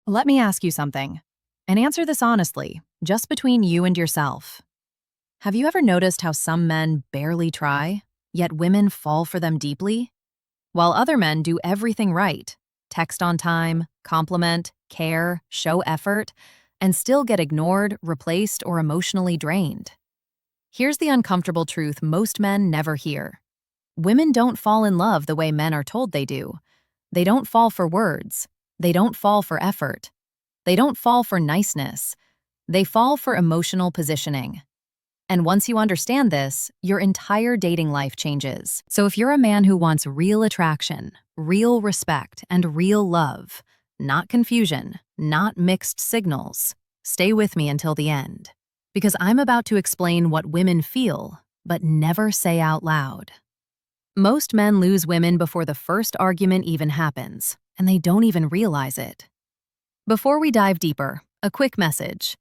Let me ask you something, and answer this honestly, just between you and yourself. Have you ever noticed how some men barely try, yet women fall for them deeply? While other men do everything right, text on time, compliment, care, show effort, and still get ignored, replaced, or emotionally drained. Here's the uncomfortable truth most men never hear. Women don't fall in love the way men are told they do. They don't fall for words. They don't fall for effort. They don't fall for niceness. They fall for emotional positioning. And once you understand this, your entire dating life changes. So if you're a man who wants real attraction, real respect, and real love, not confusion, not mixed signals, stay with me until the end. Because I'm about to explain what women feel, but never say out loud. Most men lose women before the first argument even happens, and they don't even realize it. Before we dive deeper, a quick message.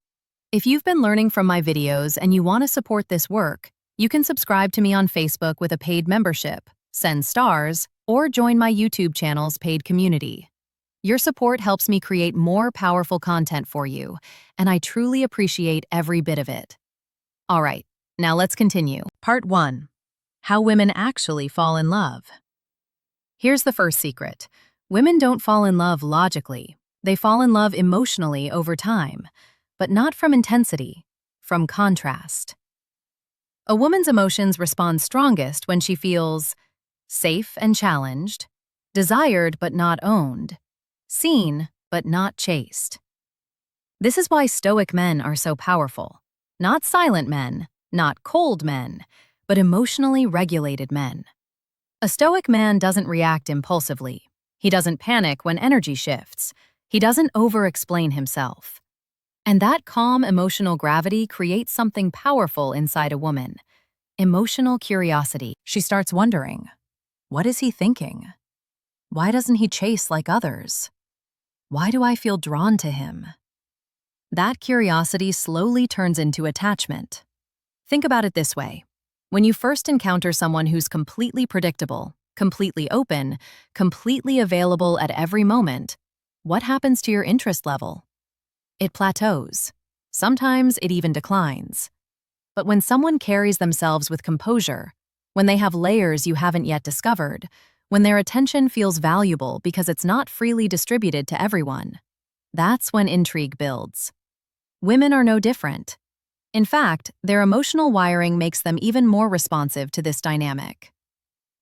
If you've been learning from my videos and you want to support this work, you can subscribe to me on Facebook with a paid membership, send stars, or join my YouTube channel's paid community. Your support helps me create more powerful content for you, and I truly appreciate every bit of it. All right, now let's continue. Part 1. How women actually fall in love. Here's the first secret. Women don't fall in love logically. They fall in love emotionally over time, but not from intensity, from contrast. A woman's emotions respond strongest when she feels safe and challenged, desired but not owned, seen but not chased. This is why Stoic men are so powerful. Not silent men, not cold men, but emotionally regulated men. A Stoic man doesn't react impulsively. He doesn't panic when energy shifts. He doesn't over-explain himself. And that calm emotional gravity creates something powerful inside a woman. Emotional curiosity. She starts wondering, what is he thinking? Why doesn't he chase like others? Why do I feel drawn to him? That curiosity slowly turns into attachment. Think about it this way. When you first encounter someone who's completely predictable, completely open, completely available at every moment, what happens to your interest level? It plateaus. Sometimes it even declines. But when someone carries themselves with composure, when they have layers you haven't yet discovered, when their attention feels valuable because it's not freely distributed to everyone, that's when intrigue builds. Women are no different. In fact, their emotional wiring makes them even more responsive to this dynamic.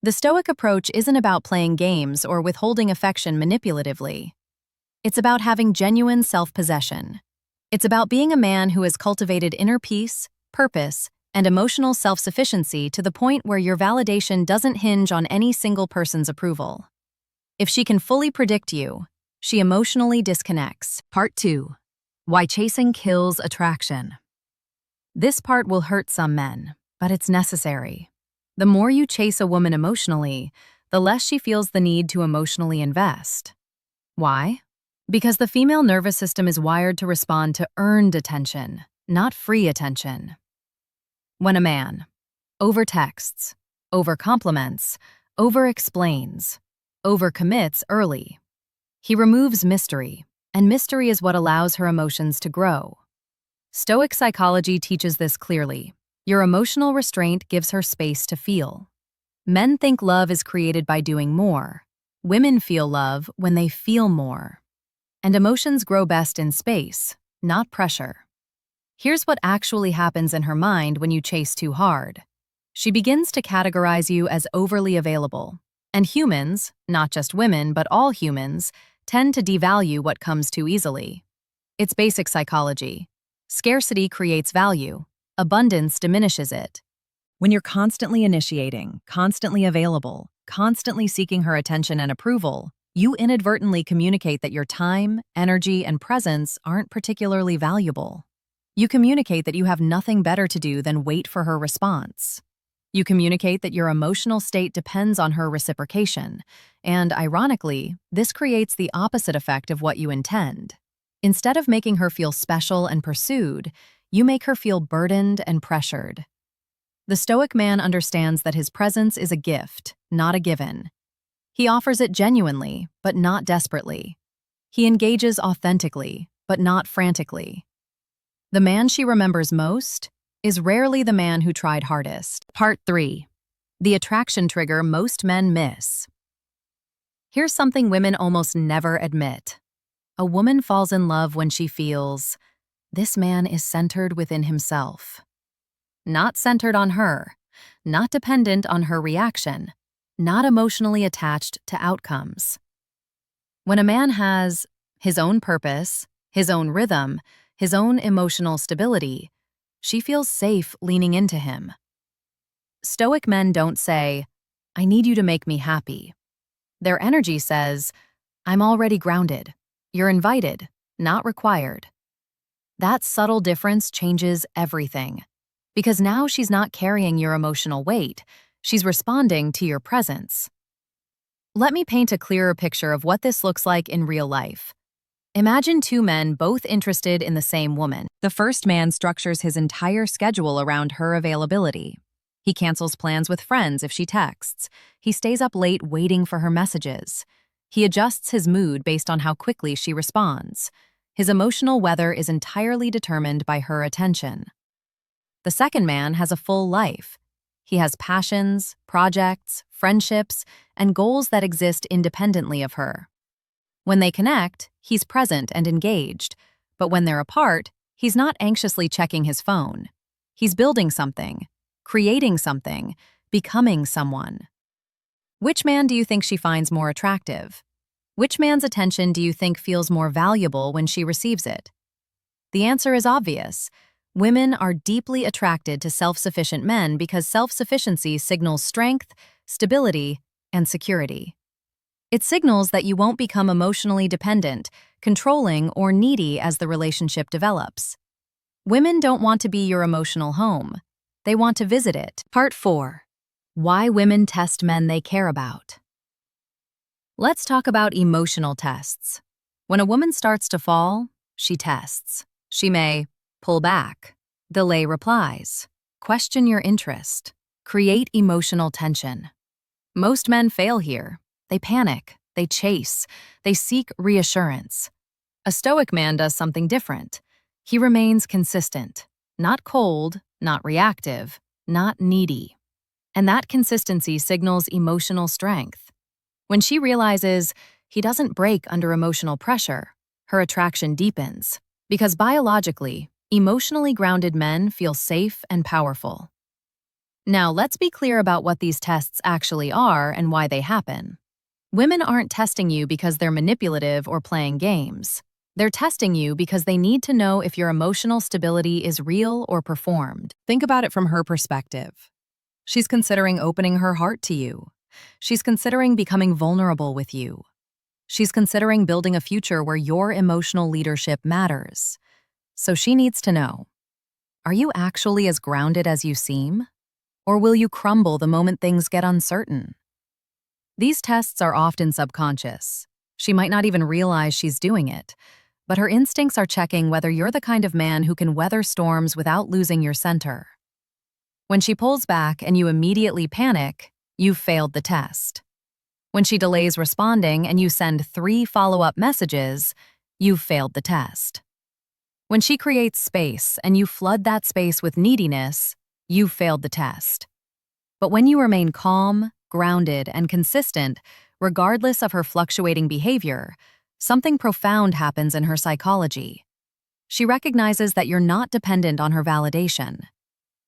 The Stoic approach isn't about playing games or withholding affection manipulatively. It's about having genuine self-possession. It's about being a man who has cultivated inner peace, purpose, and emotional self-sufficiency to the point where your validation doesn't hinge on any single person's approval. If she can fully predict you, she emotionally disconnects. Part 2. Why chasing kills attraction. This part will hurt some men, but it's necessary. The more you chase a woman emotionally, the less she feels the need to emotionally invest. Why? Because the female nervous system is wired to respond to earned attention, not free attention. When a man over-texts, over-compliments, over-explains, over-commits early, he removes mystery, and mystery is what allows her emotions to grow. Stoic psychology teaches this clearly. Your emotional restraint gives her space to feel. Men think love is created by doing more. Women feel love when they feel more. And emotions grow best in space, not pressure. Here's what actually happens in her mind when you chase too hard. She begins to categorize you as overly available. And humans, not just women, but all humans, tend to devalue what comes too easily. It's basic psychology. Scarcity creates value. Abundance diminishes it. When you're constantly initiating, constantly available, constantly seeking her attention and approval, you inadvertently communicate that your time, energy, and presence aren't particularly valuable. You communicate that you have nothing better to do than wait for her response. You communicate that your emotional state depends on her reciprocation, and ironically, this creates the opposite effect of what you intend. Instead of making her feel special and pursued, you make her feel burdened and pressured. The Stoic man understands that his presence is a gift, not a given. He offers it genuinely, but not desperately. He engages authentically, but not frantically. The man she remembers most is rarely the man who tried hardest. Part 3. The attraction trigger most men miss. Here's something women almost never admit. A woman falls in love when she feels, this man is centered within himself. Not centered on her, not dependent on her reaction, not emotionally attached to outcomes. When a man has his own purpose, his own rhythm, his own emotional stability, she feels safe leaning into him. Stoic men don't say, I need you to make me happy. Their energy says, I'm already grounded. You're invited, not required. That subtle difference changes everything. Because now she's not carrying your emotional weight, she's responding to your presence. Let me paint a clearer picture of what this looks like in real life. Imagine two men both interested in the same woman. The first man structures his entire schedule around her availability. He cancels plans with friends if she texts. He stays up late waiting for her messages. He adjusts his mood based on how quickly she responds. His emotional weather is entirely determined by her attention. The second man has a full life. He has passions, projects, friendships, and goals that exist independently of her. When they connect, he's present and engaged, but when they're apart, he's not anxiously checking his phone. He's building something, creating something, becoming someone. Which man do you think she finds more attractive? Which man's attention do you think feels more valuable when she receives it? The answer is obvious. Women are deeply attracted to self-sufficient men because self-sufficiency signals strength, stability, and security. It signals that you won't become emotionally dependent, controlling, or needy as the relationship develops. Women don't want to be your emotional home. They want to visit it. Part 4. Why women test men they care about. Let's talk about emotional tests. When a woman starts to fall, she tests. She may pull back, delay replies, question your interest, create emotional tension. Most men fail here. They panic, they chase, they seek reassurance. A Stoic man does something different. He remains consistent, not cold, not reactive, not needy. And that consistency signals emotional strength. When she realizes he doesn't break under emotional pressure, her attraction deepens. Because biologically, emotionally grounded men feel safe and powerful. Now, let's be clear about what these tests actually are and why they happen. Women aren't testing you because they're manipulative or playing games. They're testing you because they need to know if your emotional stability is real or performed. Think about it from her perspective. She's considering opening her heart to you. She's considering becoming vulnerable with you. She's considering building a future where your emotional leadership matters. So she needs to know, are you actually as grounded as you seem? Or will you crumble the moment things get uncertain? These tests are often subconscious. She might not even realize she's doing it, but her instincts are checking whether you're the kind of man who can weather storms without losing your center. When she pulls back and you immediately panic, you've failed the test. When she delays responding and you send 3 follow-up messages, you've failed the test. When she creates space and you flood that space with neediness, you've failed the test. But when you remain calm, grounded, and consistent, regardless of her fluctuating behavior, something profound happens in her psychology. She recognizes that you're not dependent on her validation.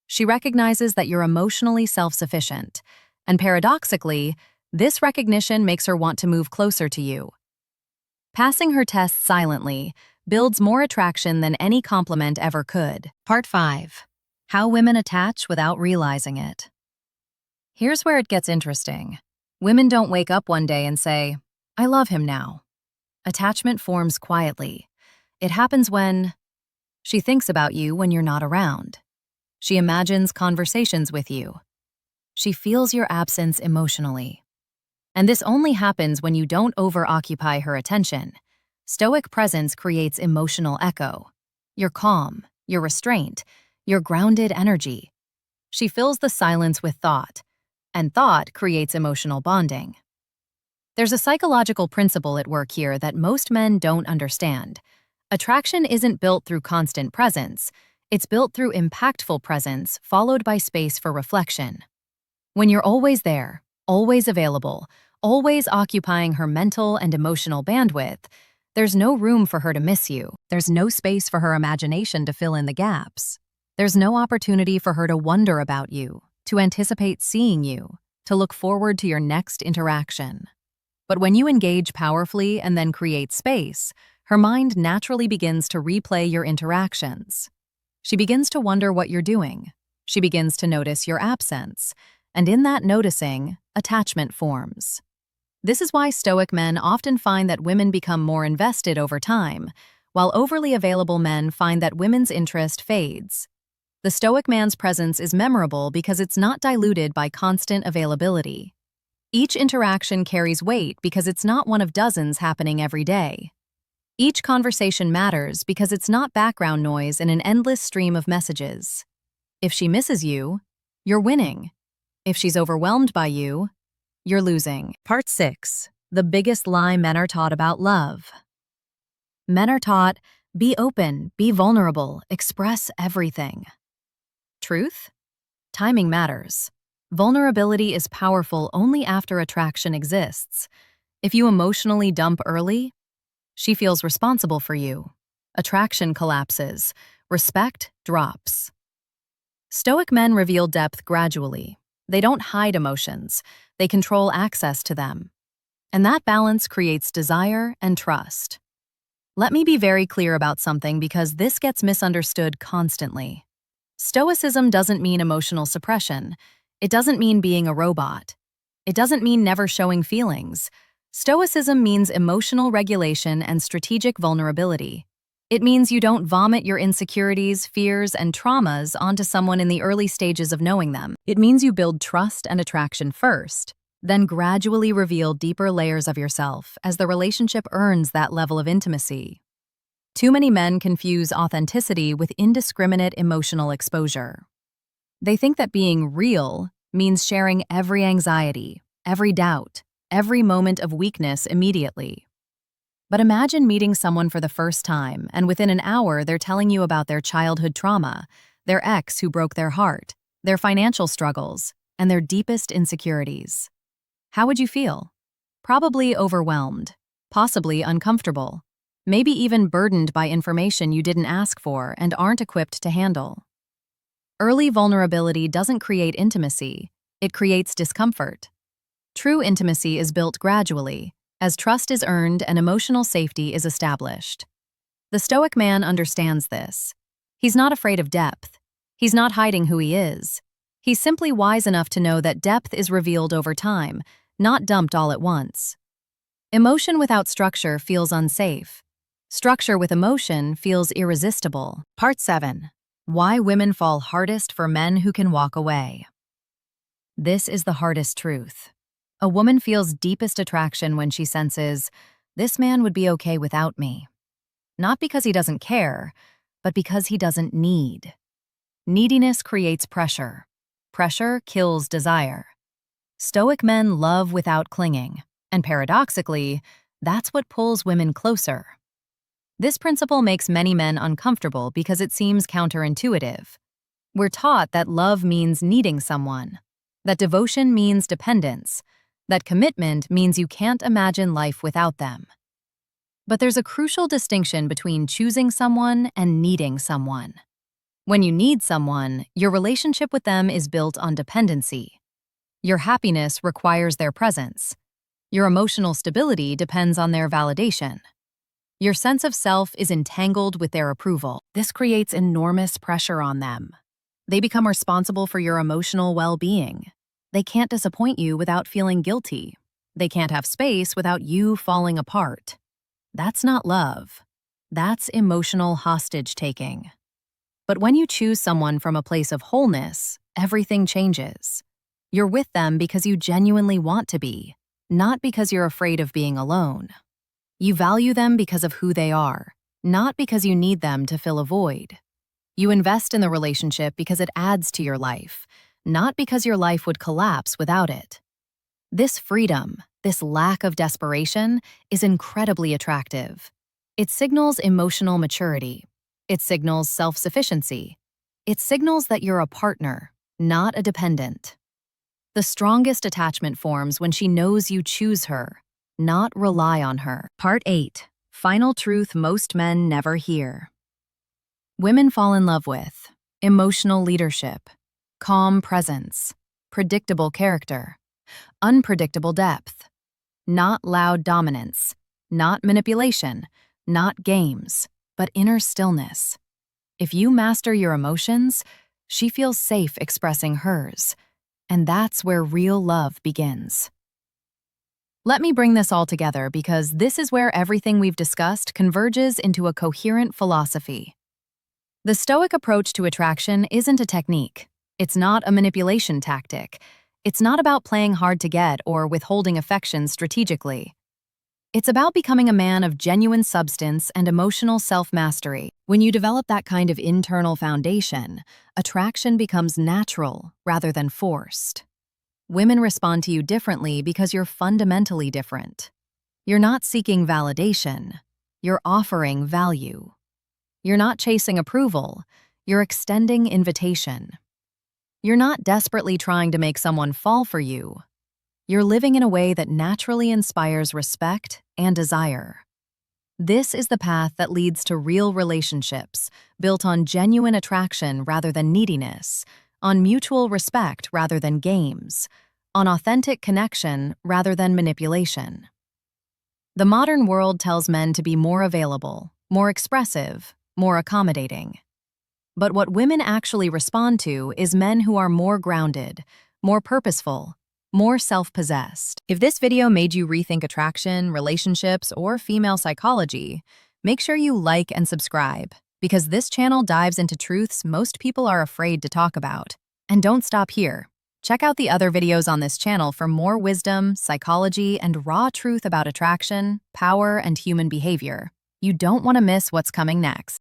She recognizes that you're emotionally self-sufficient, and paradoxically, this recognition makes her want to move closer to you. Passing her tests silently builds more attraction than any compliment ever could. Part 5. How women attach without realizing it. Here's where it gets interesting. Women don't wake up one day and say, I love him now. Attachment forms quietly. It happens when she thinks about you when you're not around. She imagines conversations with you. She feels your absence emotionally. And this only happens when you don't over-occupy her attention. Stoic presence creates emotional echo. Your calm, your restraint, your grounded energy. She fills the silence with thought, and thought creates emotional bonding. There's a psychological principle at work here that most men don't understand. Attraction isn't built through constant presence, it's built through impactful presence followed by space for reflection. When you're always there, always available, always occupying her mental and emotional bandwidth, there's no room for her to miss you. There's no space for her imagination to fill in the gaps. There's no opportunity for her to wonder about you, to anticipate seeing you, to look forward to your next interaction. But when you engage powerfully and then create space, her mind naturally begins to replay your interactions. She begins to wonder what you're doing. She begins to notice your absence. And in that noticing, attachment forms. This is why Stoic men often find that women become more invested over time, while overly available men find that women's interest fades. The Stoic man's presence is memorable because it's not diluted by constant availability. Each interaction carries weight because it's not one of dozens happening every day. Each conversation matters because it's not background noise in an endless stream of messages. If she misses you, you're winning. If she's overwhelmed by you, you're losing. Part 6. The biggest lie men are taught about love. Men are taught, be open, be vulnerable, express everything. Truth? Timing matters. Vulnerability is powerful only after attraction exists. If you emotionally dump early, she feels responsible for you. Attraction collapses. Respect drops. Stoic men reveal depth gradually. They don't hide emotions. They control access to them. And that balance creates desire and trust. Let me be very clear about something because this gets misunderstood constantly. Stoicism doesn't mean emotional suppression. It doesn't mean being a robot. It doesn't mean never showing feelings. Stoicism means emotional regulation and strategic vulnerability. It means you don't vomit your insecurities, fears, and traumas onto someone in the early stages of knowing them. It means you build trust and attraction first, then gradually reveal deeper layers of yourself as the relationship earns that level of intimacy. Too many men confuse authenticity with indiscriminate emotional exposure. They think that being real means sharing every anxiety, every doubt, every moment of weakness immediately. But imagine meeting someone for the first time, and within an hour they're telling you about their childhood trauma, their ex who broke their heart, their financial struggles, and their deepest insecurities. How would you feel? Probably overwhelmed, possibly uncomfortable, maybe even burdened by information you didn't ask for and aren't equipped to handle. Early vulnerability doesn't create intimacy, it creates discomfort. True intimacy is built gradually, as trust is earned and emotional safety is established. The Stoic man understands this. He's not afraid of depth. He's not hiding who he is. He's simply wise enough to know that depth is revealed over time, not dumped all at once. Emotion without structure feels unsafe. Structure with emotion feels irresistible. Part 7. Why women fall hardest for men who can walk away. This is the hardest truth. A woman feels deepest attraction when she senses, this man would be okay without me. Not because he doesn't care, but because he doesn't need. Neediness creates pressure. Pressure kills desire. Stoic men love without clinging, and paradoxically, that's what pulls women closer. This principle makes many men uncomfortable because it seems counterintuitive. We're taught that love means needing someone, that devotion means dependence, that commitment means you can't imagine life without them. But there's a crucial distinction between choosing someone and needing someone. When you need someone, your relationship with them is built on dependency. Your happiness requires their presence. Your emotional stability depends on their validation. Your sense of self is entangled with their approval. This creates enormous pressure on them. They become responsible for your emotional well-being. They can't disappoint you without feeling guilty. They can't have space without you falling apart. That's not love. That's emotional hostage-taking. But when you choose someone from a place of wholeness, everything changes. You're with them because you genuinely want to be, not because you're afraid of being alone. You value them because of who they are, not because you need them to fill a void. You invest in the relationship because it adds to your life, not because your life would collapse without it. This freedom, This lack of desperation is incredibly attractive. It signals emotional maturity. It signals self-sufficiency. It signals that you're a partner, not a dependent. The strongest attachment forms when she knows you choose her, not rely on her. Part 8. Final truth most men never hear. Women fall in love with emotional leadership, calm presence, predictable character, unpredictable depth, not loud dominance, not manipulation, not games, but inner stillness. If you master your emotions, she feels safe expressing hers, and that's where real love begins. Let me bring this all together because this is where everything we've discussed converges into a coherent philosophy. The Stoic approach to attraction isn't a technique. It's not a manipulation tactic. It's not about playing hard to get or withholding affection strategically. It's about becoming a man of genuine substance and emotional self-mastery. When you develop that kind of internal foundation, attraction becomes natural rather than forced. Women respond to you differently because you're fundamentally different. You're not seeking validation. You're offering value. You're not chasing approval. You're extending invitation. You're not desperately trying to make someone fall for you. You're living in a way that naturally inspires respect and desire. This is the path that leads to real relationships, built on genuine attraction rather than neediness, on mutual respect rather than games, on authentic connection rather than manipulation. The modern world tells men to be more available, more expressive, more accommodating. But what women actually respond to is men who are more grounded, more purposeful, more self-possessed. If this video made you rethink attraction, relationships, or female psychology, make sure you like and subscribe, because this channel dives into truths most people are afraid to talk about. And don't stop here. Check out the other videos on this channel for more wisdom, psychology, and raw truth about attraction, power, and human behavior. You don't want to miss what's coming next.